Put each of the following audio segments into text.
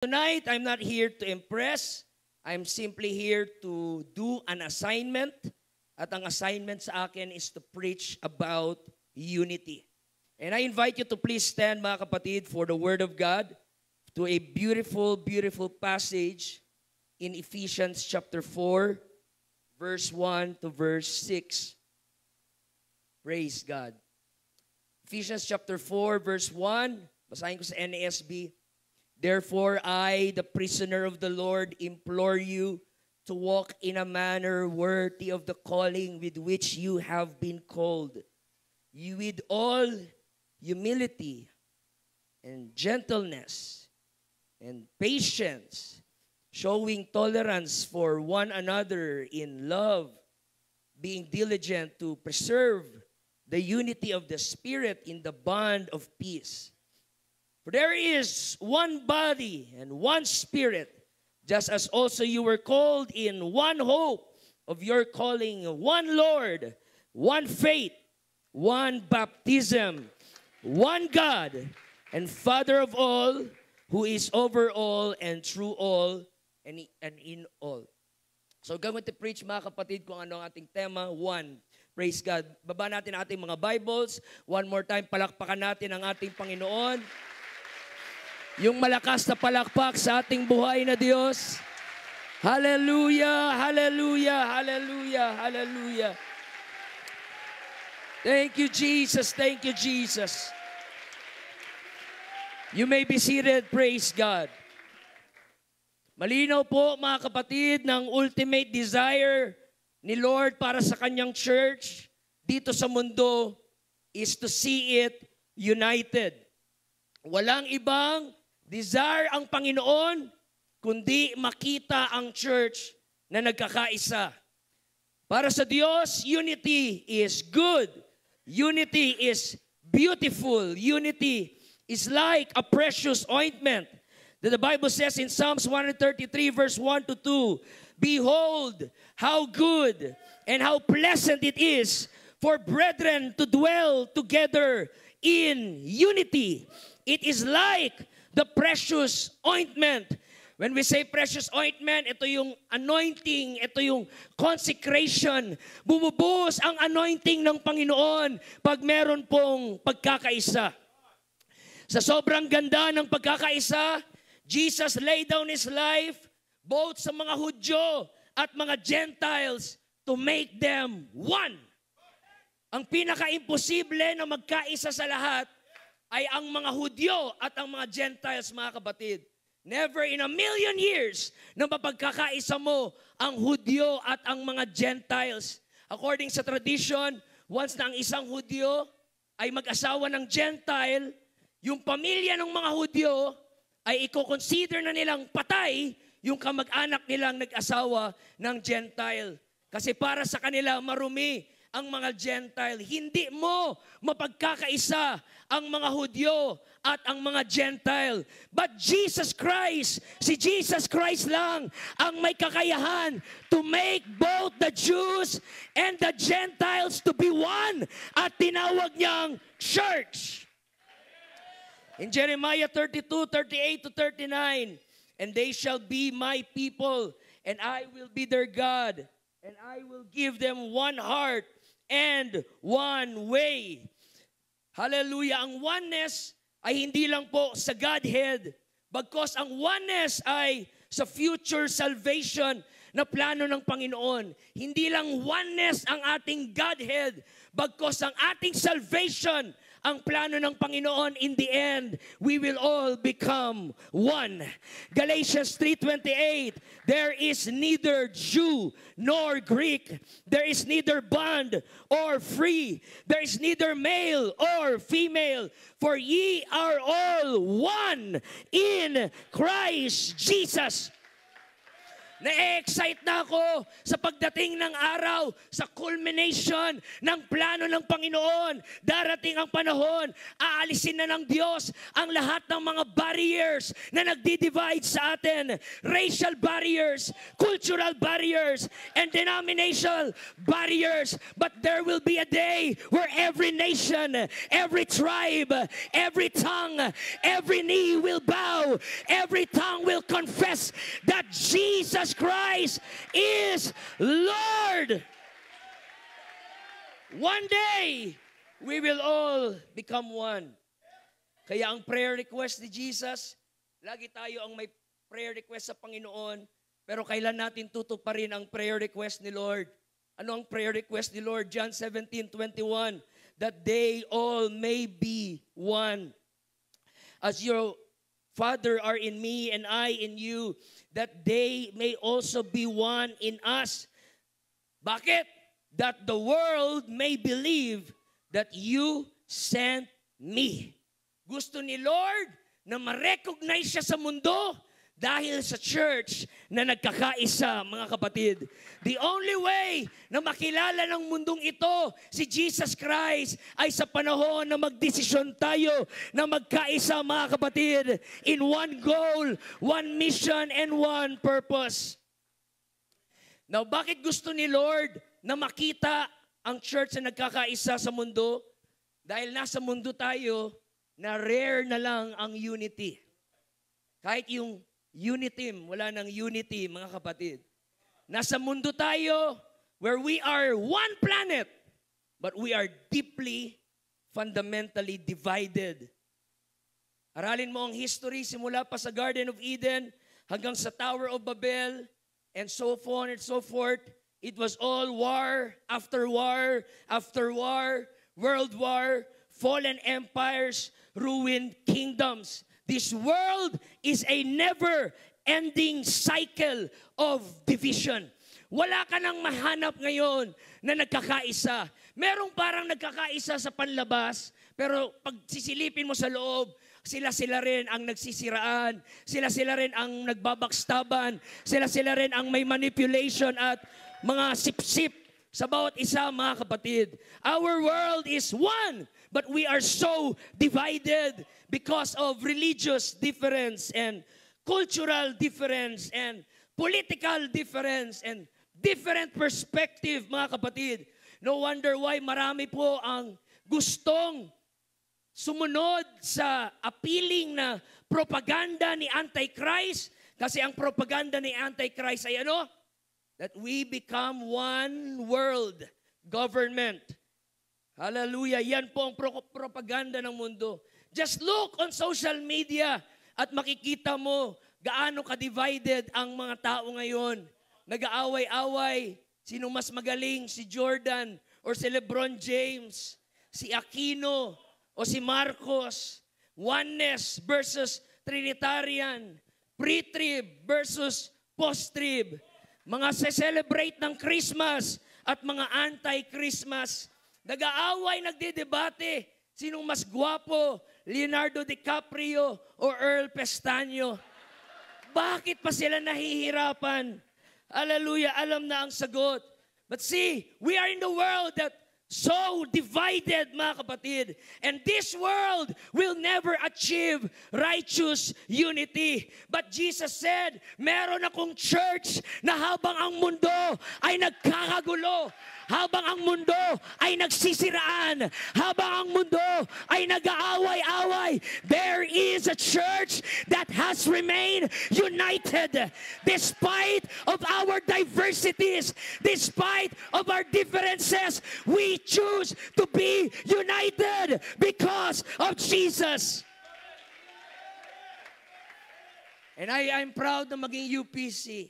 Tonight, I'm not here to impress. I'm simply here to do an assignment. At ang assignment sa akin is to preach about unity. And I invite you to please stand, mga kapatid, for the Word of God to a beautiful, beautiful passage in Ephesians chapter 4, verse 1 to verse 6. Praise God. Ephesians chapter 4, verse 1. Basahin ko sa NASB. Therefore, I, the prisoner of the Lord, implore you to walk in a manner worthy of the calling with which you have been called. You with all humility and gentleness and patience, showing tolerance for one another in love, being diligent to preserve the unity of the Spirit in the bond of peace. For there is one body and one Spirit, just as also you were called in one hope of your calling, one Lord, one faith, one baptism, one God, and Father of all, who is over all and through all and in all. So, going to preach, mga kapatid, kung ano ang ating tema, one. Praise God. Baba natin ang ating mga Bibles. One more time, palakpakan natin ang ating Panginoon. Yung malakas na palakpak sa ating buhay na Diyos. Hallelujah, hallelujah, hallelujah, hallelujah. Thank you, Jesus. Thank you, Jesus. You may be seated. Praise God. Malinaw po, mga kapatid, ng ultimate desire ni Lord para sa kanyang church dito sa mundo is to see it united. Walang ibang desire ang Panginoon, kundi makita ang church na nagkakaisa. Para sa Diyos, unity is good. Unity is beautiful. Unity is like a precious ointment. That the Bible says in Psalms 133 verse 1 to 2, behold, how good and how pleasant it is for brethren to dwell together in unity. It is like the precious ointment. When we say precious ointment, ito yung anointing, ito yung consecration. Bumubuhos ang anointing ng Panginoon pag meron pong pagkakaisa. Sa sobrang ganda ng pagkakaisa, Jesus laid down His life both sa mga Hudyo at mga Gentiles to make them one. Ang pinaka-imposible na magkaisa sa lahat ay ang mga Hudyo at ang mga Gentiles, mga kapatid. Never in a million years na mapagkakaisa mo ang Hudyo at ang mga Gentiles. According sa tradition, once na ang isang Hudyo ay mag-asawa ng Gentile, yung pamilya ng mga Hudyo ay i-consider na nilang patay yung kamag-anak nilang nag-asawa ng Gentile. Kasi para sa kanila marumi ang mga Gentile. Hindi mo mapagkakaisa ang mga Hudyo at ang mga Gentile. But Jesus Christ, si Jesus Christ lang ang may kakayahan to make both the Jews and the Gentiles to be one. At tinawag niyang church. In Jeremiah 32:38 to 39, and they shall be my people, and I will be their God, and I will give them one heart and one way. Hallelujah. Ang oneness ay hindi lang po sa Godhead, bagkus ang oneness ay sa future salvation na plano ng Panginoon. Hindi lang oneness ang ating Godhead, bagkus ang ating salvation ang plano ng Panginoon. In the end, we will all become one. Galatians 3:28, there is neither Jew nor Greek. There is neither bond or free. There is neither male or female. For ye are all one in Christ Jesus. Na-excite na ako sa pagdating ng araw, sa culmination ng plano ng Panginoon. Darating ang panahon, aalisin na ng Diyos ang lahat ng mga barriers na nagdi-divide sa atin. Racial barriers, cultural barriers, and denominational barriers. But there will be a day where every nation, every tribe, every tongue, every knee will bow, every tongue will confess that Jesus Christ is Lord. One day, we will all become one. Kaya ang prayer request ni Jesus, lagi tayo ang may prayer request sa Panginoon, pero kailan natin tutuparin ang prayer request ni Lord? Ano ang prayer request ni Lord? John 17:21, that they all may be one. As your Father are in me and I in you, that they may also be one in us. Bakit? That the world may believe that you sent me. Gusto ni Lord na ma-recognize siya sa mundo dahil sa church na nagkakaisa, mga kapatid. The only way na makilala ng mundong ito si Jesus Christ ay sa panahon na magdesisyon tayo na magkaisa, mga kapatid, in one goal, one mission, and one purpose. Now, bakit gusto ni Lord na makita ang church na nagkakaisa sa mundo? Dahil nasa mundo tayo na rare na lang ang unity. Kahit yung unity, wala nang unity, mga kapatid. Nasa mundo tayo where we are one planet, but we are deeply, fundamentally divided. Aralin mo ang history simula pa sa Garden of Eden hanggang sa Tower of Babel, and so on and so forth. It was all war after war after war, world war, fallen empires, ruined kingdoms. This world is a never-ending cycle of division. Wala ka nang mahanap ngayon na nagkakaisa. Merong parang nagkakaisa sa panlabas, pero pag sisilipin mo sa loob, sila-sila rin ang nagsisiraan, sila-sila rin ang nagbabakstaban, sila-sila rin ang may manipulation at mga sip-sip sa bawat isa, mga kapatid. Our world is one, but we are so divided because of religious difference and cultural difference and political difference and different perspective, mga kapatid. No wonder why marami po ang gustong sumunod sa appealing na propaganda ni Antichrist. Kasi ang propaganda ni Antichrist ay ano? That we become one world government. Hallelujah. Yan po ang propaganda ng mundo. Just look on social media at makikita mo gaano ka-divided ang mga tao ngayon. Nag-aaway-away. Sino mas magaling? Si Jordan or si LeBron James? Si Aquino o si Marcos? Oneness versus Trinitarian? Pre-trib versus post-trib? Mga se-celebrate ng Christmas at mga anti-Christmas. Nag-aaway, nagdidebate. Sinong mas gwapo? Leonardo DiCaprio o Earl Pestaño? Bakit pa sila nahihirapan? Hallelujah, alam na ang sagot. But see, we are in the world that so divided, mga kapatid. And this world will never achieve righteous unity. But Jesus said, meron akong church na habang ang mundo ay nagkakagulo, habang ang mundo ay nagsisiraan, habang ang mundo ay nag-aaway-away, there is a church that has remained united despite of our diversities, despite of our differences. We choose to be united because of Jesus. And I'm proud na maging UPC.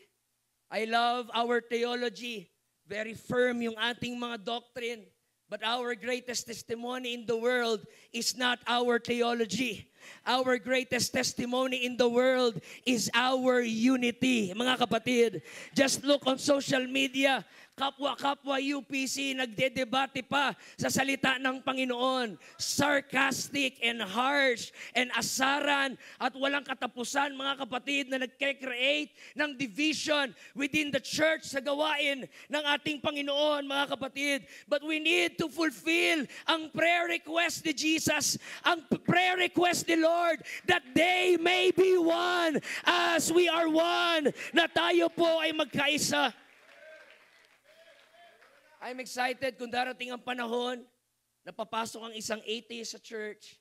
I love our theology. Very firm yung ating mga doctrine. But our greatest testimony in the world is not our theology. Our greatest testimony in the world is our unity. Mga kapatid, just look on social media. Kapwa-kapwa UPC nagdedebate pa sa salita ng Panginoon. Sarcastic and harsh and asaran at walang katapusan, mga kapatid, na nagke-create ng division within the church sa gawain ng ating Panginoon, mga kapatid. But we need to fulfill ang prayer request ni Jesus, ang prayer request ni Lord, that they may be one as we are one, na tayo po ay magkaisa. I'm excited kung darating ang panahon na papasok ang isang atheist sa church.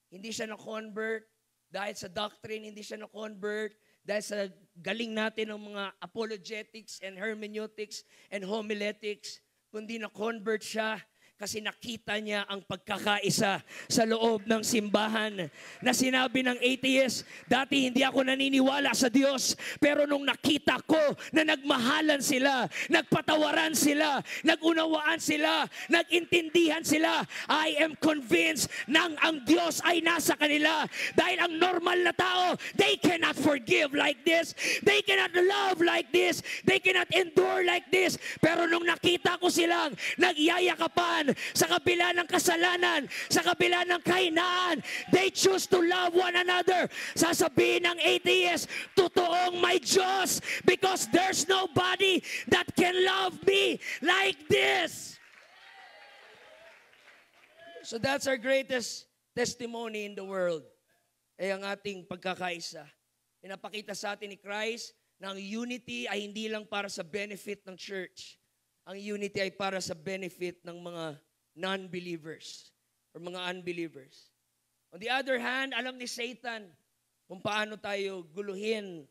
Hindi siya na-convert dahil sa doctrine, hindi siya na-convert dahil sa galing natin ng mga apologetics and hermeneutics and homiletics, kundi na-convert siya kasi nakita niya ang pagkakaisa sa loob ng simbahan. Na sinabi ng atheist, dati hindi ako naniniwala sa Diyos, pero nung nakita ko na nagmahalan sila, nagpatawaran sila, nagunawaan sila, nagintindihan sila, I am convinced nang ang Diyos ay nasa kanila. Dahil ang normal na tao, they cannot forgive like this, they cannot love like this, they cannot endure like this. Pero nung nakita ko silang nagyayakapan sa kabila ng kasalanan, sa kabila ng kahinaan, they choose to love one another. Sasabihin ng atheist, totoong may Diyos, because there's nobody that can love me like this. So that's our greatest testimony in the world, ay ang ating pagkakaisa. Pinapakita sa atin ni Christ na ang unity ay hindi lang para sa benefit ng church. Ang unity ay para sa benefit ng mga non-believers or mga unbelievers. On the other hand, alam ni Satan kung paano tayo guluhin.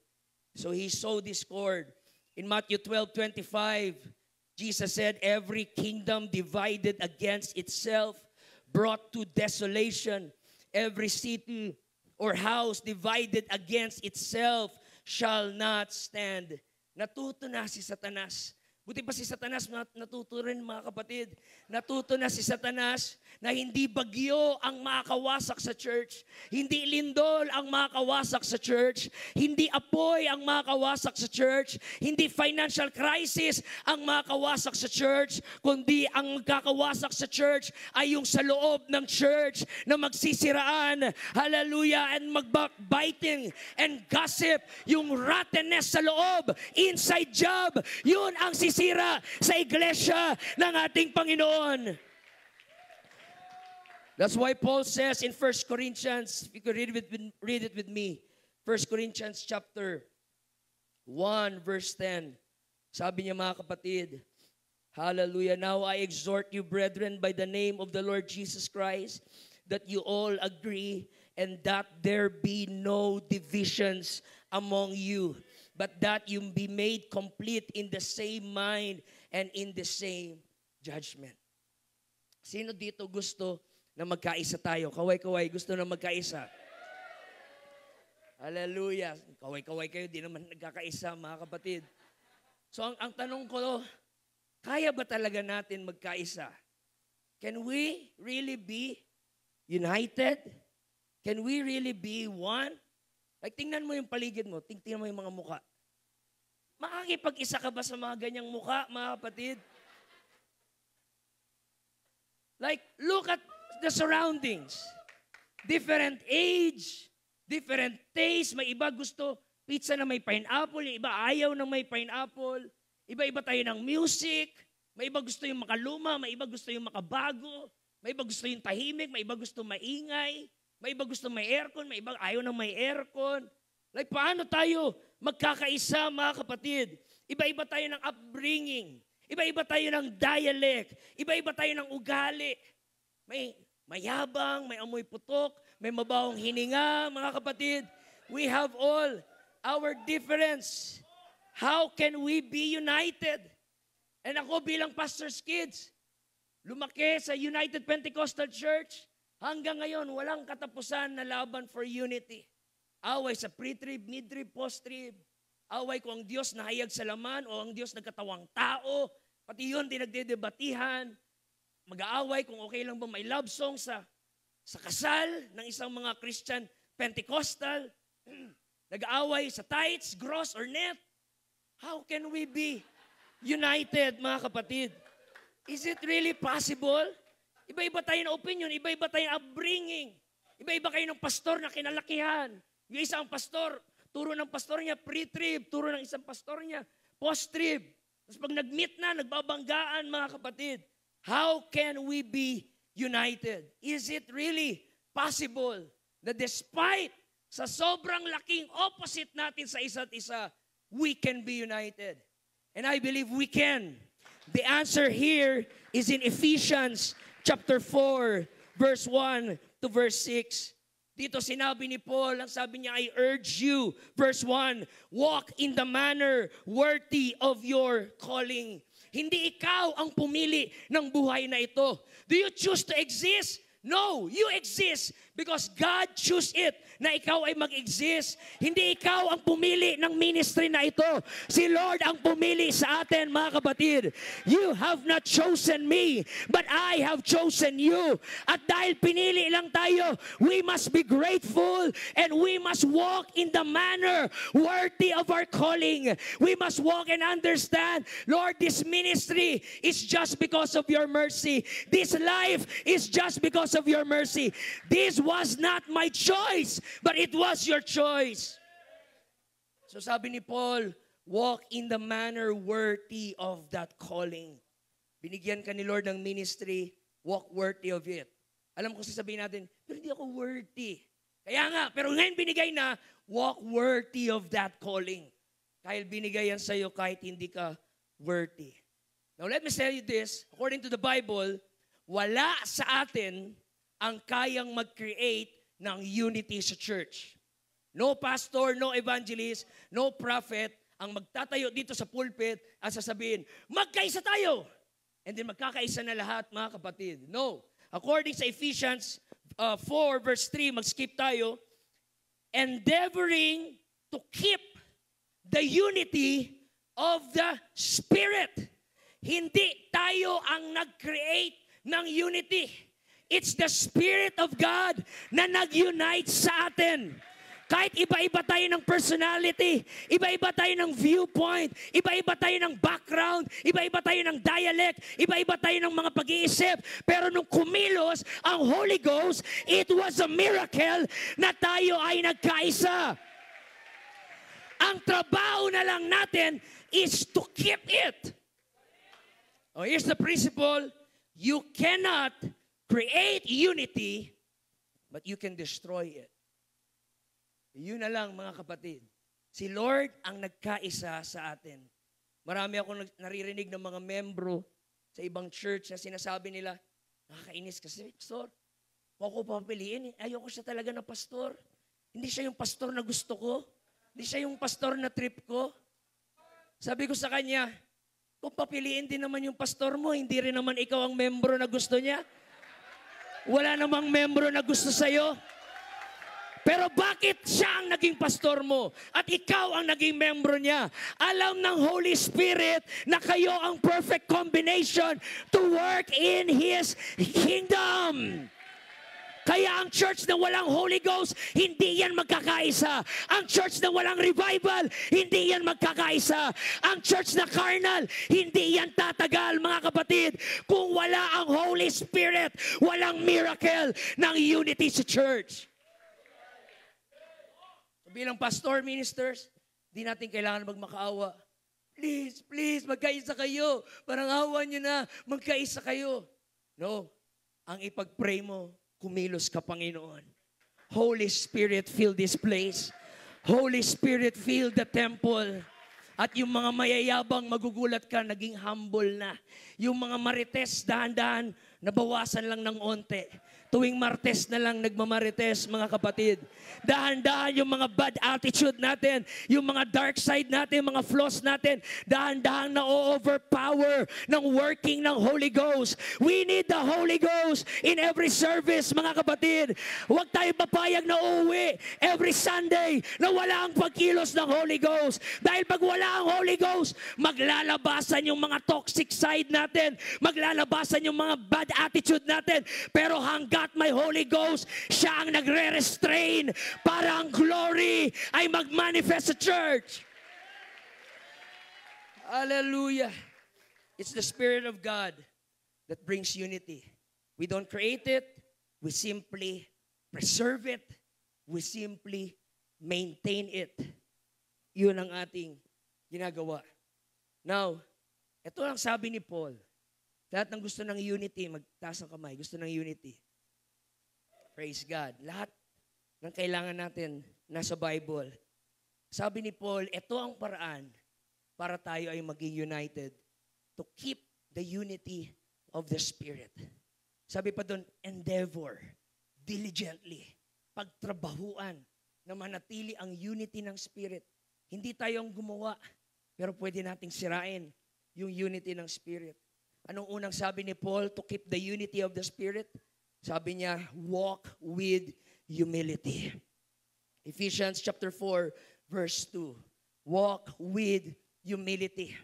So he sowed discord. In Matthew 12:25, Jesus said, every kingdom divided against itself brought to desolation. Every city or house divided against itself shall not stand. Natuto na si Satanas. Buti pa si Satanas, natuto rin, mga kapatid. Natuto na si Satanas na hindi bagyo ang makakawasak sa church. Hindi lindol ang makakawasak sa church. Hindi apoy ang makakawasak sa church. Hindi financial crisis ang makakawasak sa church. Kundi ang magkakawasak sa church ay yung sa loob ng church na magsisiraan. Hallelujah. And magbackbiting and gossip. Yung rottenness sa loob. Inside job. Yun ang sisira sa iglesia ng ating Panginoon. That's why Paul says in 1 Corinthians, if you could read it with me, 1 Corinthians chapter 1 verse 10. Sabi niya, mga kapatid, hallelujah, now I exhort you, brethren, by the name of the Lord Jesus Christ, that you all agree and that there be no divisions among you, but that you be made complete in the same mind and in the same judgment. Sino dito gusto na magkaisa tayo? Kaway-kaway, gusto na magkaisa? Hallelujah. Kaway-kaway kayo, di naman nagkakaisa, mga kapatid. So ang tanong ko, kaya ba talaga natin magkaisa? Can we really be united? Can we really be one? Like, tingnan mo yung paligid mo, tingnan mo yung mga muka. Makakipag-isa ka ba sa mga ganyang muka, mga kapatid? Like, look at the surroundings. Different age, different taste. May iba gusto pizza na may pineapple, yung iba ayaw ng may pineapple. Iba-iba tayo ng music. May iba gusto yung makaluma, may iba gusto yung makabago. May iba gusto yung tahimik, may iba gusto maingay. May iba gusto may aircon, may iba ayaw ng may aircon. Like, paano tayo magkakaisa, mga kapatid? Iba-iba tayo ng upbringing. Iba-iba tayo ng dialect. Iba-iba tayo ng ugali. May mayabang, may amoy putok, may mabawang hininga, mga kapatid. We have all our difference. How can we be united? And ako bilang pastor's kids, lumaki sa United Pentecostal Church, hanggang ngayon, walang katapusan na laban for unity. Away sa pre-trib, mid-trib, post-trib. Away kung ang Diyos nahayag sa laman o ang Diyos nagkatawang tao. Pati yun, di nagdedebatihan. Mag-aaway kung okay lang ba may love song sa sa kasal ng isang mga Christian Pentecostal, nag-aaway sa tithes, gross, or net. How can we be united, mga kapatid? Is it really possible? Iba-iba tayo ng opinion, iba-iba tayo ng upbringing. Iba-iba kayo ng pastor na kinalakihan. Yung isang pastor, turo ng pastor niya pre-trib, turo ng isang pastor niya post-trib. Tapos pag nag-meet na, nagbabanggaan, mga kapatid. How can we be united? Is it really possible na despite sa sobrang laking opposite natin sa isa't isa, we can be united? And I believe we can. The answer here is in Ephesians chapter 4, verse 1 to verse 6. Dito sinabi ni Paul, ang sabi niya, I urge you, verse 1, walk in the manner worthy of your calling. Hindi ikaw ang pumili ng buhay na ito. Do you choose to exist? No, you exist because God chose it na ikaw ay mag-exist. Hindi ikaw ang pumili ng ministry na ito. Si Lord ang pumili sa atin, mga kapatid. You have not chosen me, but I have chosen you. At dahil pinili lang tayo, we must be grateful and we must walk in the manner worthy of our calling. We must walk and understand, Lord, this ministry is just because of your mercy. This life is just because of your mercy. This was not my choice, but it was your choice. So sabi ni Paul, walk in the manner worthy of that calling. Binigyan ka ni Lord ng ministry, walk worthy of it. Alam ko sasabihin natin, pero hindi ako worthy. Kaya nga, pero ngayon binigay na, walk worthy of that calling. Dahil binigay yan sa'yo kahit hindi ka worthy. Now let me tell you this, according to the Bible, wala sa atin ang kayang mag-create ng unity sa church. No pastor, no evangelist, no prophet ang magtatayo dito sa pulpit at sasabihin, magkaisa tayo! And then magkakaisa na lahat, mga kapatid. No. According sa Ephesians 4 verse 3, mag-skip tayo, endeavoring to keep the unity of the Spirit. Hindi tayo ang nag-create ng unity. It's the Spirit of God na nag-unite sa atin. Kahit iba-iba tayo ng personality, iba-iba tayo ng viewpoint, iba-iba tayo ng background, iba-iba tayo ng dialect, iba-iba tayo ng mga pag-iisip. Pero nung kumilos ang Holy Ghost, it was a miracle na tayo ay nagkaisa. Ang trabaho na lang natin is to keep it. Oh, here's the principle. You cannot create unity, but you can destroy it. Yun na lang, mga kapatid. Si Lord ang nagkaisa sa atin. Marami akong naririnig ng mga membro sa ibang church na sinasabi nila, nakakainis kasi, pastor, kung ako papiliin, ayoko siya talaga na pastor. Hindi siya yung pastor na gusto ko. Hindi siya yung pastor na trip ko. Sabi ko sa kanya, kung papiliin din naman yung pastor mo, hindi rin naman ikaw ang membro na gusto niya. Wala namang membro na gusto sa'yo. Pero bakit siya ang naging pastor mo at ikaw ang naging membro niya? Alam ng Holy Spirit na kayo ang perfect combination to work in His kingdom. Kaya ang church na walang Holy Ghost, hindi yan magkakaisa. Ang church na walang revival, hindi yan magkakaisa. Ang church na carnal, hindi yan tatagal, mga kapatid. Kung wala ang Holy Spirit, walang miracle ng unity sa church. So, bilang pastor, ministers, di natin kailangan magmakaawa. Please, please, magkaisa kayo. Parang awa nyo na, magkaisa kayo. No, ang ipag-pray mo, kumilos ka, Panginoon. Holy Spirit, fill this place. Holy Spirit, fill the temple. At yung mga mayayabang, magugulat ka, naging humble na. Yung mga marites, dahan-dahan, nabawasan lang ng onte. Tuwing Martes na lang nagmamarites, mga kapatid. Dahan-dahan yung mga bad attitude natin, yung mga dark side natin, mga flaws natin, dahan-dahan na overpower ng working ng Holy Ghost. We need the Holy Ghost in every service, mga kapatid. Huwag tayo papayag na uuwi every Sunday na wala ang pagkilos ng Holy Ghost. Dahil pag wala ang Holy Ghost, maglalabasan yung mga toxic side natin, maglalabasan yung mga bad attitude natin. Pero hanggang not my Holy Ghost. Siya ang nagre-restrain para ang glory ay mag-manifest sa church. Hallelujah. It's the Spirit of God that brings unity. We don't create it. We simply preserve it. We simply maintain it. Yun ang ating ginagawa. Now, ito ang sabi ni Paul. Lahat ng gusto ng unity, magtaas ang kamay, gusto ng unity. Praise God. Lahat ng kailangan natin nasa Bible. Sabi ni Paul, ito ang paraan para tayo ay maging united to keep the unity of the Spirit. Sabi pa doon, endeavor, diligently, pagtrabahuan na manatili ang unity ng Spirit. Hindi tayo ang gumawa, pero pwede nating sirain yung unity ng Spirit. Anong unang sabi ni Paul to keep the unity of the Spirit? Sabi niya, walk with humility. Ephesians chapter 4, verse 2. Walk with humility.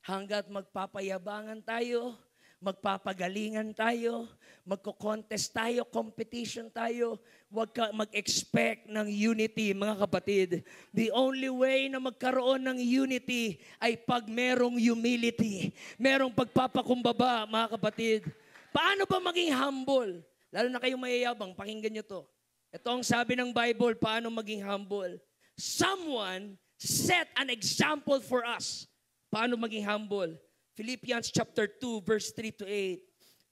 Hanggat magpapayabangan tayo, magpapagalingan tayo, magko-contest tayo, competition tayo, huwag ka mag-expect ng unity, mga kapatid. The only way na magkaroon ng unity ay pag merong humility, merong pagpapakumbaba, mga kapatid. Paano ba maging humble? Lalo na kayong mayayabang, pakinggan nyo to. Ito ang sabi ng Bible, paano maging humble. Someone set an example for us. Paano maging humble? Philippians chapter 2, verse 3 to 8.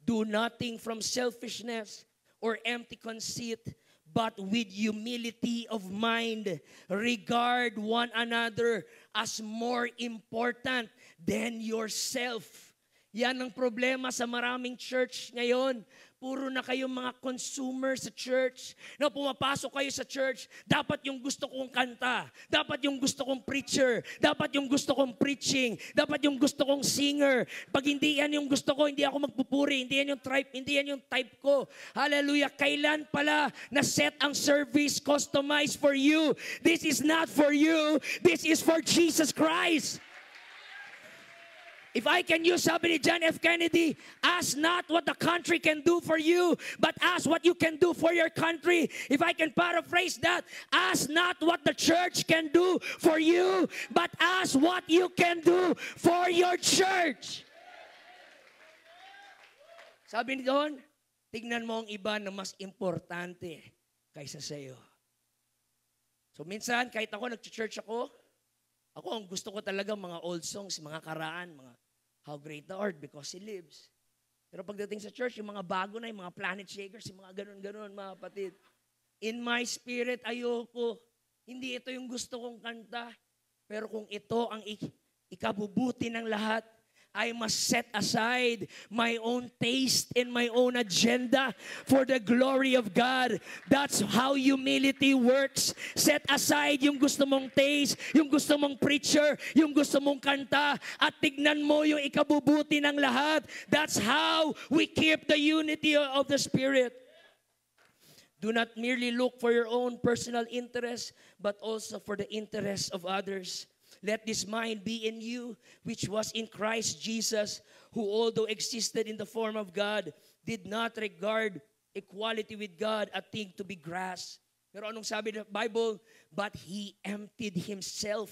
Do nothing from selfishness or empty conceit, but with humility of mind, regard one another as more important than yourself. Yan ang problema sa maraming church ngayon. Puro na kayong mga consumer sa church. Na pumapasok kayo sa church, dapat yung gusto kong kanta, dapat yung gusto kong preacher, dapat yung gusto kong preaching, dapat yung gusto kong singer. Pag hindi yan yung gusto ko, hindi ako magpupuri, hindi yan yung type ko. Hallelujah. Kailan pala na set ang service customized for you? This is not for you. This is for Jesus Christ. If I can use, sabi ni John F. Kennedy, ask not what the country can do for you, but ask what you can do for your country. If I can paraphrase that, ask not what the church can do for you, but ask what you can do for your church. Sabi ni doon, tignan mo ang iba na mas importante kaysa sa iyo. So minsan, kahit ako, nag-church ako ang gusto ko talaga mga old songs, mga karaan, mga How Great the Lord because He lives. Pero pagdating sa church, yung mga bago na, yung mga planet shakers, yung mga ganun-ganun, mga kapatid. In my spirit, ayoko. Hindi ito yung gusto kong kanta. Pero kung ito ang ikabubuti ng lahat, I must set aside my own taste and my own agenda for the glory of God. That's how humility works. Set aside yung gusto mong taste, yung gusto mong preacher, yung gusto mong kanta, at tignan mo yung ikabubuti ng lahat. That's how we keep the unity of the Spirit. Do not merely look for your own personal interest, but also for the interest of others. Let this mind be in you, which was in Christ Jesus, who although existed in the form of God, did not regard equality with God a thing to be grasped. Pero anong sabi ng Bible? But He emptied Himself,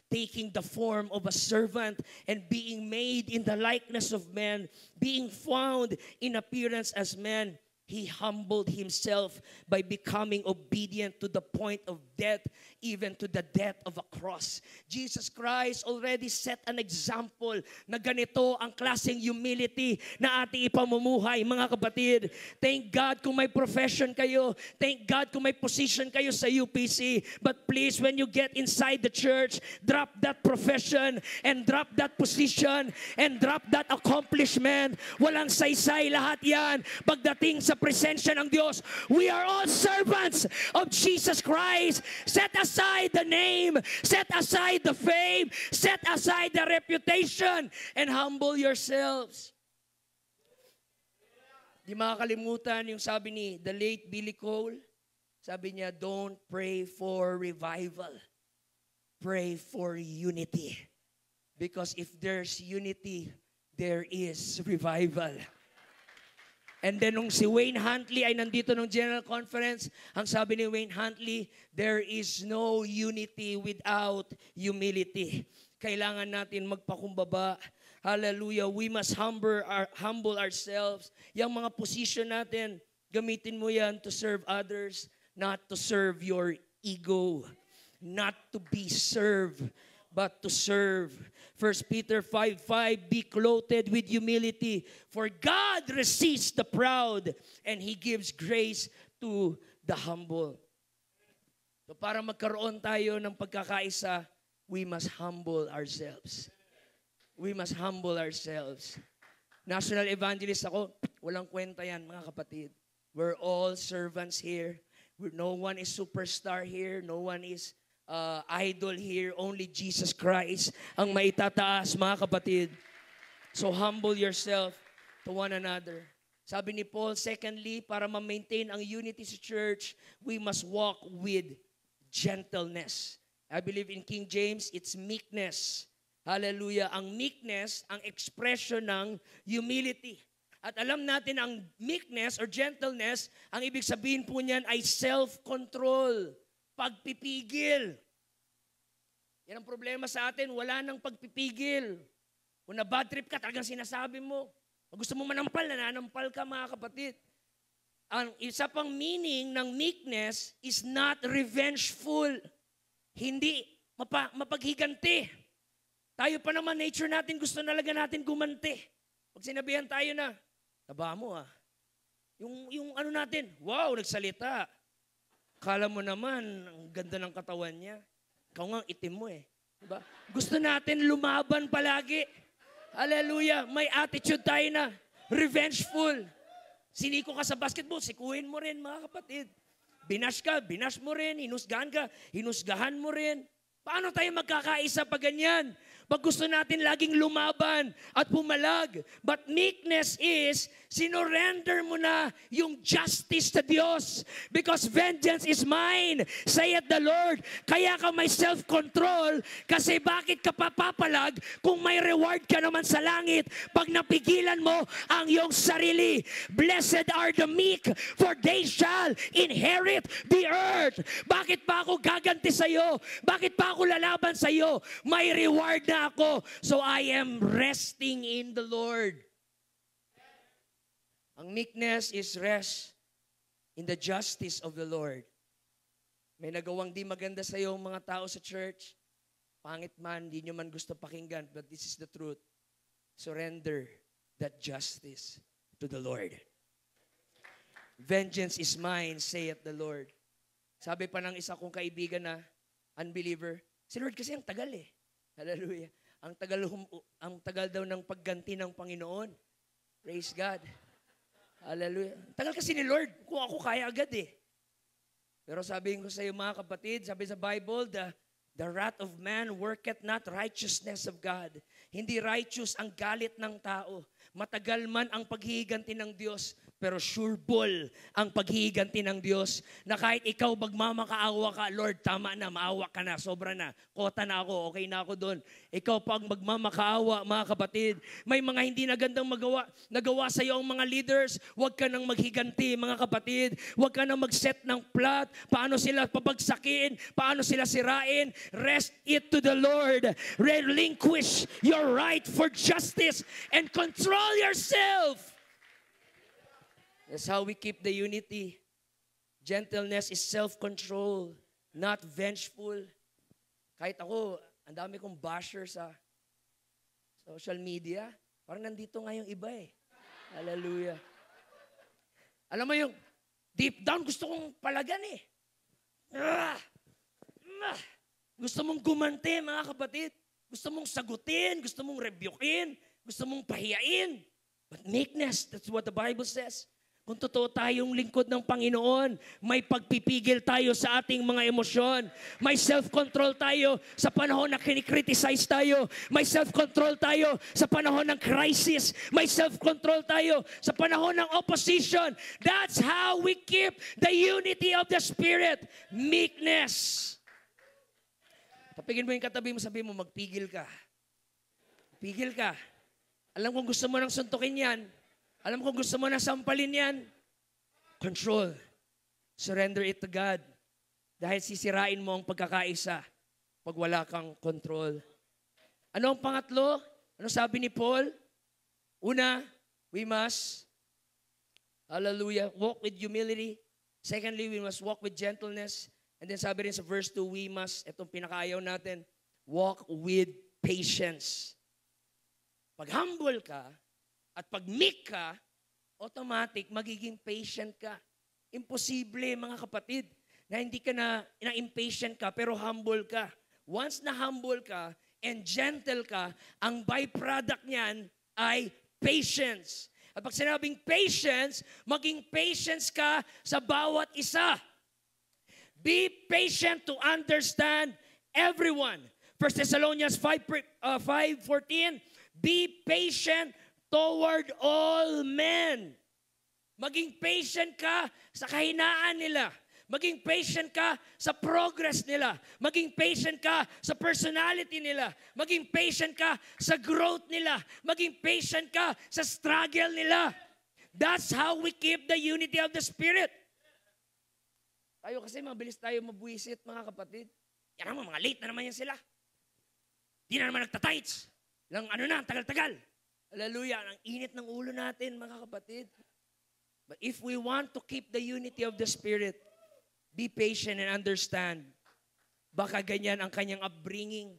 taking the form of a servant and being made in the likeness of man, being found in appearance as man. He humbled Himself by becoming obedient to the point of death, even to the death of a cross. Jesus Christ already set an example na ganito ang klaseng humility na ating ipamumuhay, mga kapatid. Thank God kung may profession kayo. Thank God kung may position kayo sa UPC. But please, when you get inside the church, drop that profession and drop that position and drop that accomplishment. Walang saysay lahat yan. Pagdating sa presensya ng Diyos, we are all servants of Jesus Christ. Set aside the name, set aside the fame, set aside the reputation, and humble yourselves. Di makakalimutan yung sabi ni the late Billy Cole. Sabi niya, don't pray for revival. Pray for unity. Because if there's unity, there is revival. And then nung si Wayne Huntley ay nandito ng General Conference, ang sabi ni Wayne Huntley, there is no unity without humility. Kailangan natin magpakumbaba. Hallelujah. We must humble ourselves. Yung mga position natin, gamitin mo yan to serve others, not to serve your ego. Not to be served, but to serve. 1 Peter 5:5, be clothed with humility, for God resists the proud, and He gives grace to the humble. So para magkaroon tayo ng pagkakaisa, we must humble ourselves. We must humble ourselves. National evangelist ako, walang kwenta yan mga kapatid. We're all servants here. No one is superstar here. No one is idol here. Only Jesus Christ ang maitataas, mga kapatid. So humble yourself to one another. Sabi ni Paul, secondly, para ma-maintain ang unity sa church, we must walk with gentleness. I believe in King James, it's meekness. Hallelujah. Ang meekness, ang expression ng humility. At alam natin ang meekness or gentleness, ang ibig sabihin po niyan ay self-control. Pagpipigil. Yan ang problema sa atin, wala nang pagpipigil. Kung na-bad trip ka, talagang sinasabi mo. Kung gusto mo manampal, nananampal ka mga kapatid. Ang isa pang meaning ng meekness is not revengeful. Hindi mapaghiganti. Tayo pa naman, nature natin, gusto talaga natin gumanti. Pag sinabihan tayo na, taba mo ah. Yung ano natin, wow, nagsalita. Kala mo naman, ang ganda ng katawan niya. Ikaw nga, itim mo eh. Diba? Gusto natin lumaban palagi. Hallelujah. May attitude tayo na revengeful. Siniko ka sa basketball, sikuhin mo rin mga kapatid. Binash ka, binash mo rin. Hinusgahan ka, hinusgahan mo rin. Paano tayo magkakaisa pag ganyan? Pag gusto natin laging lumaban at pumalag. But meekness is, sinurrender mo na yung justice sa Diyos. Because vengeance is mine, saith the Lord. Kaya ka may self-control, kasi bakit ka papapalag kung may reward ka naman sa langit pag napigilan mo ang iyong sarili. Blessed are the meek, for they shall inherit the earth. Bakit pa ako gaganti sa'yo? Bakit pa ako lalaban sa'yo? May reward na ako. So I am resting in the Lord. Ang meekness is rest in the justice of the Lord. May nagawang di maganda sa iyo mga tao sa church. Pangit man, di nyo man gusto pakinggan, but this is the truth. Surrender that justice to the Lord. Vengeance is mine, saith the Lord. Sabi pa ng isa kong kaibigan na unbeliever, si Lord kasi ang tagal eh. Hallelujah. Ang tagal daw ng pagganti ng Panginoon. Praise God. Hallelujah. Tagal kasi ni Lord. Kung ako kaya agad eh. Pero sabihin ko sa iyo mga kapatid, sabi sa Bible, the wrath of man worketh not righteousness of God. Hindi righteous ang galit ng tao. Matagal man ang paghihiganti ng Diyos, pero sure ball ang paghihiganti ng Diyos na kahit ikaw magmamakaawa ka, Lord, tama na, maawa ka na, sobra na, kota na ako, okay na ako doon. Ikaw pag magmamakaawa, mga kapatid, may mga hindi nagandang nagawa sa iyo ang mga leaders, huwag ka nang maghiganti, mga kapatid. Huwag ka nang mag-set ng plot, paano sila papagsakin, paano sila sirain. Rest it to the Lord. Relinquish your right for justice and control yourself. That's how we keep the unity. Gentleness is self-control, not vengeful. Kahit ako, ang dami kong basher sa social media. Parang nandito nga yung iba eh. Hallelujah. Alam mo yung deep down, gusto kong palagan eh. Gusto mong gumanti, mga kapatid. Gusto mong sagutin, gusto mong rebukein, gusto mong pahiyain. But meekness, that's what the Bible says. Kung totoo tayong lingkod ng Panginoon, may pagpipigil tayo sa ating mga emosyon. May self-control tayo sa panahon na kinikriticize tayo. May self-control tayo sa panahon ng crisis. May self-control tayo sa panahon ng opposition. That's how we keep the unity of the Spirit. Meekness. Tapigin mo yung katabi mo, sabi mo, magpigil ka. Pigil ka. Alam kong gusto mo nang suntukin yan. Alam ko gusto mo na sampalin yan. Control. Surrender it to God. Dahil sisirain mo ang pagkakaisa pag wala kang control. Ano ang pangatlo? Ano sabi ni Paul? Una, we must, hallelujah, walk with humility. Secondly, we must walk with gentleness. And then sabi rin sa verse 2, we must, itong pinakaayaw natin, walk with patience. Pag humble ka at pag meek ka, automatic magiging patient ka. Imposible, mga kapatid, na hindi ka na impatient ka pero humble ka. Once na humble ka and gentle ka, ang byproduct niyan ay patience. At pag sinabing patience, maging patience ka sa bawat isa. Be patient to understand everyone. 1 Thessalonians 5:14, be patient toward all men. Maging patient ka sa kahinaan nila. Maging patient ka sa progress nila. Maging patient ka sa personality nila. Maging patient ka sa growth nila. Maging patient ka sa struggle nila. That's how we keep the unity of the Spirit. Tayo kasi mabilis tayo mabuisit, mga kapatid. Yan naman, mga late na naman yan sila. Di na naman nagtatights. Lang tagal-tagal. Hallelujah, ang init ng ulo natin, mga kapatid. But if we want to keep the unity of the Spirit, be patient and understand. Baka ganyan ang kanyang upbringing.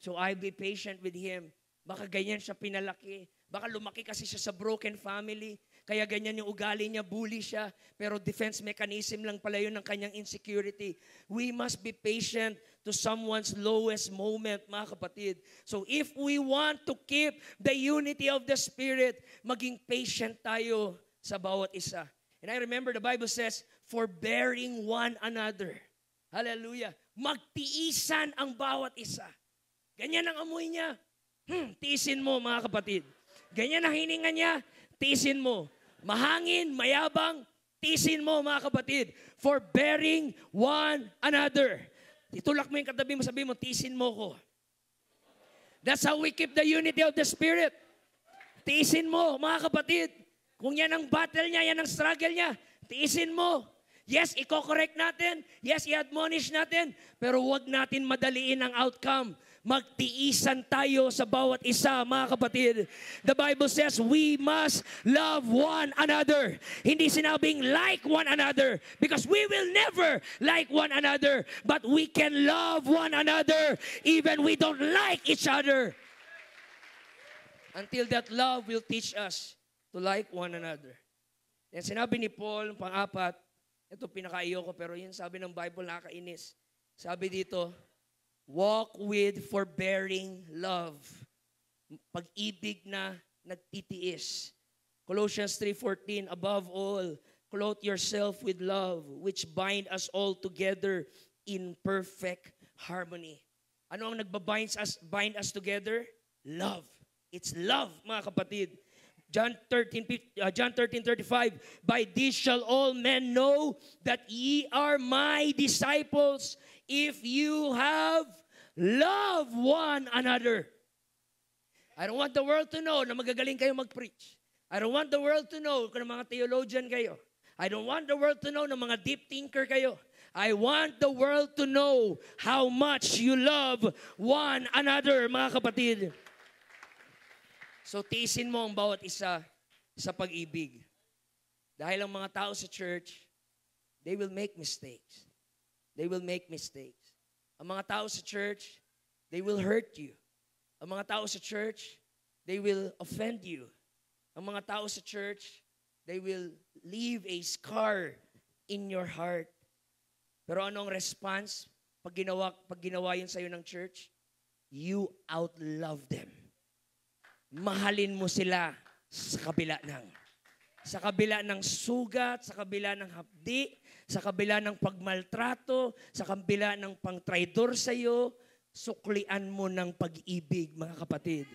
So I be patient with him. Baka ganyan siya pinalaki. Baka lumaki kasi siya sa broken family. Kaya ganyan yung ugali niya, bully siya. Pero defense mechanism lang pala yun ng kanyang insecurity. We must be patient to someone's lowest moment, mga kapatid. So if we want to keep the unity of the Spirit, maging patient tayo sa bawat isa. And I remember the Bible says, forbearing one another. Hallelujah. Magtiisan ang bawat isa. Ganyan ang amoy niya. Tiisin mo, mga kapatid. Ganyan ang hininga niya. Tiisin mo. Mahangin, mayabang, tiisin mo, mga kapatid. Forbearing one another. Itulak mo yung katabi mo, sabi mo, tiisin mo ko. That's how we keep the unity of the Spirit. Tiisin mo, mga kapatid. Kung yan ang battle niya, yan ang struggle niya, tiisin mo. Yes, i-correct natin. Yes, i-admonish natin. Pero huwag natin madaliin ang outcome. Magtiisan tayo sa bawat isa, mga kapatid. The Bible says we must love one another. Hindi sinabing like one another because we will never like one another. But we can love one another even we don't like each other. Until that love will teach us to like one another. Yan sinabi ni Paul, pang-apat, ito pinakaiyo ko, pero yun sabi ng Bible, nakakainis. Sabi dito, walk with forbearing love. Pag-ibig na nagtitiis. Colossians 3:14, above all, clothe yourself with love, which bind us all together in perfect harmony. Ano ang bind us together? Love. It's love, mga kapatid. John 13:35, by this shall all men know that ye are my disciples if you have love one another. I don't want the world to know na magagaling kayo mag-preach. I don't want the world to know kung mga theologian kayo. I don't want the world to know na mga deep thinker kayo. I want the world to know how much you love one another, mga kapatid. So, tiisin mo ang bawat isa sa pag-ibig. Dahil ang mga tao sa church, they will make mistakes. They will make mistakes. Ang mga tao sa church, they will hurt you. Ang mga tao sa church, they will offend you. Ang mga tao sa church, they will leave a scar in your heart. Pero anong response pag ginawa yun sa'yo ng church? You outlove them. Mahalin mo sila sa kabila ng sugat, sa kabila ng hapdi, sa kabila ng pagmaltrato, sa kabila ng pangtraidor sa iyo, suklian mo ng pag-ibig, mga kapatid.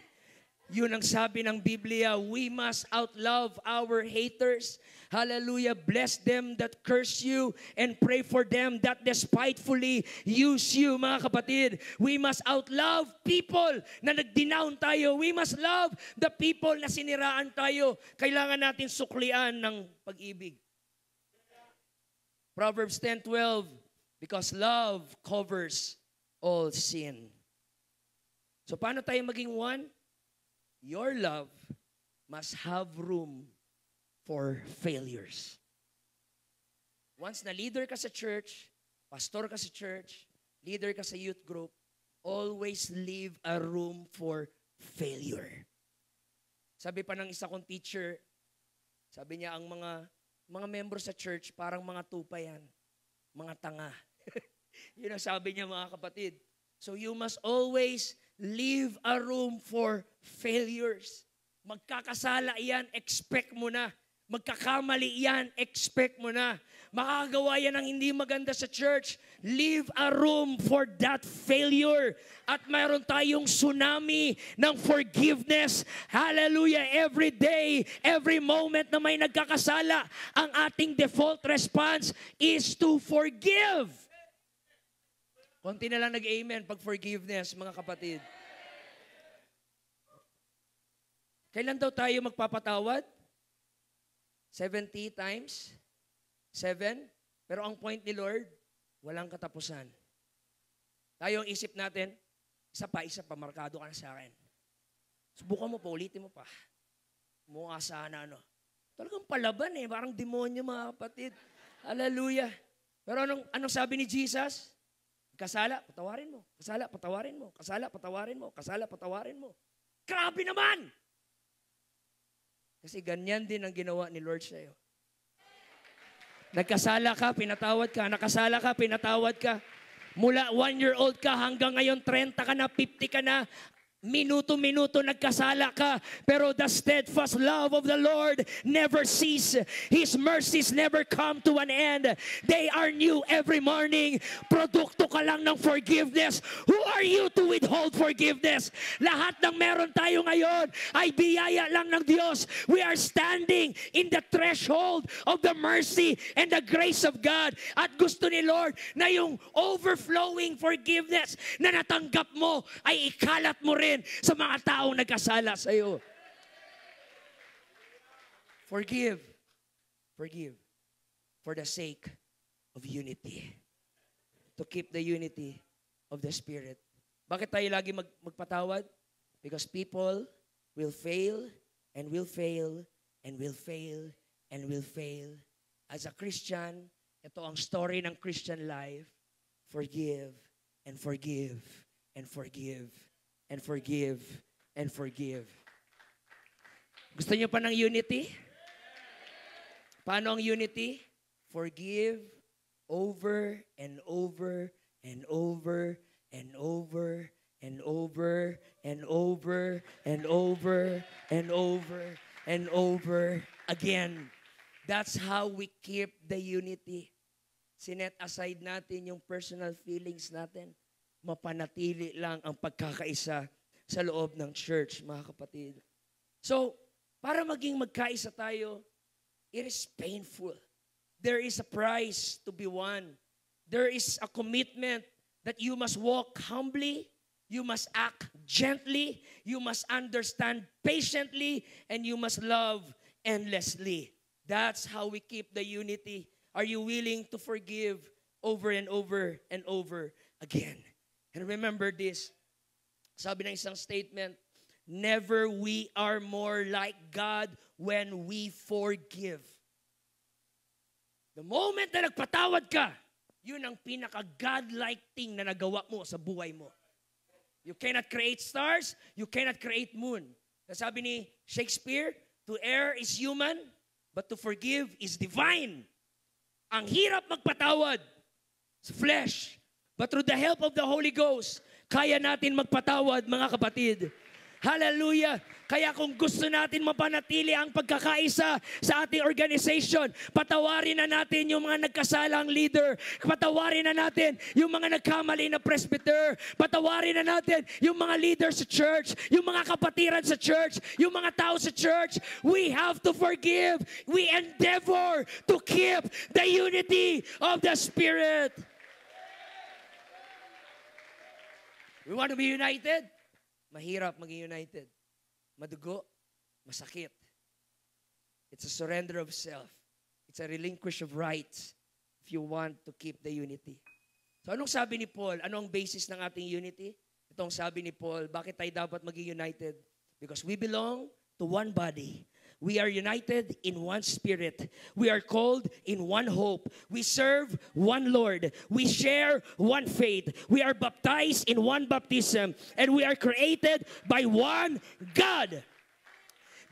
Yun ang sabi ng Biblia, we must outlove our haters. Hallelujah. Bless them that curse you and pray for them that despitefully use you, mga kapatid. We must outlove people na nag-denown tayo. We must love the people na siniraan tayo. Kailangan natin suklian ng pag-ibig. Proverbs 10:12, because love covers all sin. So paano tayo maging one? Your love must have room for failures. Once na leader ka sa church, pastor ka sa church, leader ka sa youth group, always leave a room for failure. Sabi pa ng isa kong teacher, sabi niya, ang mga membro sa church, parang mga tupa yan. Mga tanga. Yun ang sabi niya, mga kapatid. So you must always leave a room for failures. Magkakasala yan, expect mo na. Magkakamali yan, expect mo na. Makakagawa yan ng hindi maganda sa church. Leave a room for that failure. At mayroon tayong tsunami ng forgiveness. Hallelujah. Every day, every moment na may nagkakasala, ang ating default response is to forgive. Konti na lang nag-amen pag forgiveness, mga kapatid. Kailan daw tayo magpapatawad? 70 times 7? Pero ang point ni Lord, walang katapusan. Tayo ang isip natin, isa pa, markado ka na sa akin. Subukan mo pa, ulitin mo pa. Mukha sana, Talagang palaban parang demonyo, mga kapatid. Hallelujah. Pero anong sabi ni Jesus? Kasala, patawarin mo. Kasala, patawarin mo. Kasala, patawarin mo. Kasala, patawarin mo. Grabe naman! Kasi ganyan din ang ginawa ni Lord sa'yo. Nagkasala ka, pinatawad ka. Nakasala ka, pinatawad ka. Mula 1-year-old ka hanggang ngayon 30 ka na, 50 ka na. Minuto-minuto nagkasala ka, pero the steadfast love of the Lord never cease. His mercies never come to an end. They are new every morning. Produkto ka lang ng forgiveness. Who are you to withhold forgiveness? Lahat ng meron tayo ngayon ay biyaya lang ng Diyos. We are standing in the threshold of the mercy and the grace of God. At gusto ni Lord na yung overflowing forgiveness na natanggap mo ay ikalat mo rin sa mga taong nagkasala sa iyo. Forgive. Forgive. For the sake of unity. To keep the unity of the Spirit. Bakit tayo lagi magpatawad? Because people will fail and will fail and will fail and will fail. As a Christian, ito ang story ng Christian life. Forgive and forgive and forgive. And forgive, and forgive. Gusto niyo pa ng unity? Paano ang unity? Forgive over and over and over and over and over and over and over and over and over again. That's how we keep the unity. Sinet aside natin yung personal feelings natin. Mapanatili lang ang pagkakaisa sa loob ng church, mga kapatid. So, para maging magkaisa tayo, it is painful. There is a price to be won. There is a commitment that you must walk humbly, you must act gently, you must understand patiently, and you must love endlessly. That's how we keep the unity. Are you willing to forgive over and over and over again? And remember this, sabi ng isang statement, never we are more like God when we forgive. The moment na nagpatawad ka, yun ang pinaka-God-like thing na nagawa mo sa buhay mo. You cannot create stars, you cannot create moon. Sabi ni Shakespeare, to err is human, but to forgive is divine. Ang hirap magpatawad sa flesh. But through the help of the Holy Ghost, kaya natin magpatawad, mga kapatid. Hallelujah! Kaya kung gusto natin mapanatili ang pagkakaisa sa ating organization, patawarin na natin yung mga nagkasalang leader, patawarin na natin yung mga nagkamali na presbyter, patawarin na natin yung mga leaders sa church, yung mga kapatiran sa church, yung mga tao sa church. We have to forgive. We endeavor to keep the unity of the Spirit. We want to be united? Mahirap maging united. Madugo, masakit. It's a surrender of self. It's a relinquish of rights if you want to keep the unity. So anong sabi ni Paul? Anong basis ng ating unity? Itong sabi ni Paul, bakit tayo dapat maging united? Because we belong to one body. We are united in one spirit. We are called in one hope. We serve one Lord. We share one faith. We are baptized in one baptism. And we are created by one God.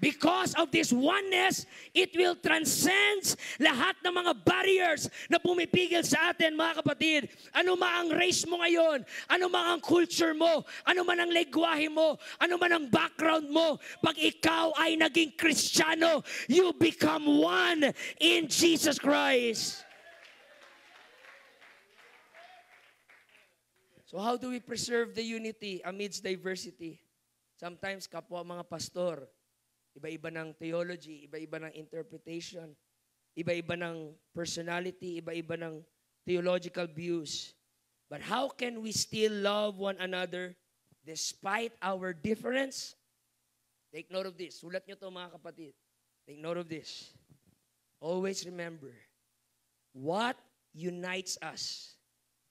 Because of this oneness, it will transcend lahat ng mga barriers na pumipigil sa atin, mga kapatid. Ano man ang race mo ngayon, ano man ang culture mo, ano man ang lengguwahe mo, ano man ang background mo, pag ikaw ay naging Kristiyano, you become one in Jesus Christ. So how do we preserve the unity amidst diversity? Sometimes kapwa mga pastor, iba-iba ng theology, iba-iba ng interpretation, iba-iba ng personality, iba-iba ng theological views. But how can we still love one another despite our difference? Take note of this. Sulat nyo to, mga kapatid. Take note of this. Always remember, what unites us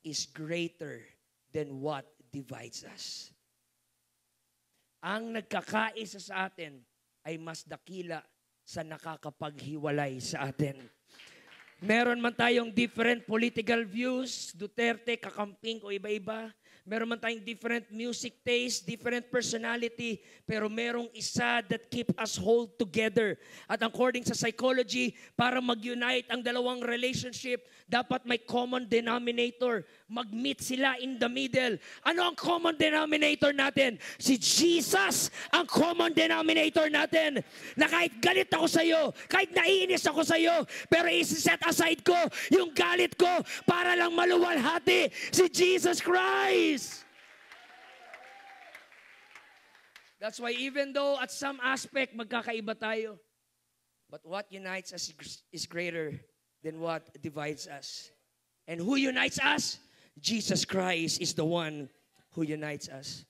is greater than what divides us. Ang nagkakaisa sa atin ay mas dakila sa nakakapaghiwalay sa atin. Meron man tayong different political views, Duterte, kakamping o iba-iba. Meron man tayong different music taste, different personality, pero merong isa that keep us whole together. At according sa psychology, para mag-unite ang dalawang relationship, dapat may common denominator. Mag-meet sila in the middle. Ano ang common denominator natin? Si Jesus ang common denominator natin. Na kahit galit ako sa iyo, kahit naiinis ako sa iyo, pero isi-set aside ko yung galit ko para lang maluwalhati si Jesus Christ. That's why even though at some aspect magkakaiba tayo, but what unites us is greater than what divides us. And who unites us? Jesus Christ is the one who unites us.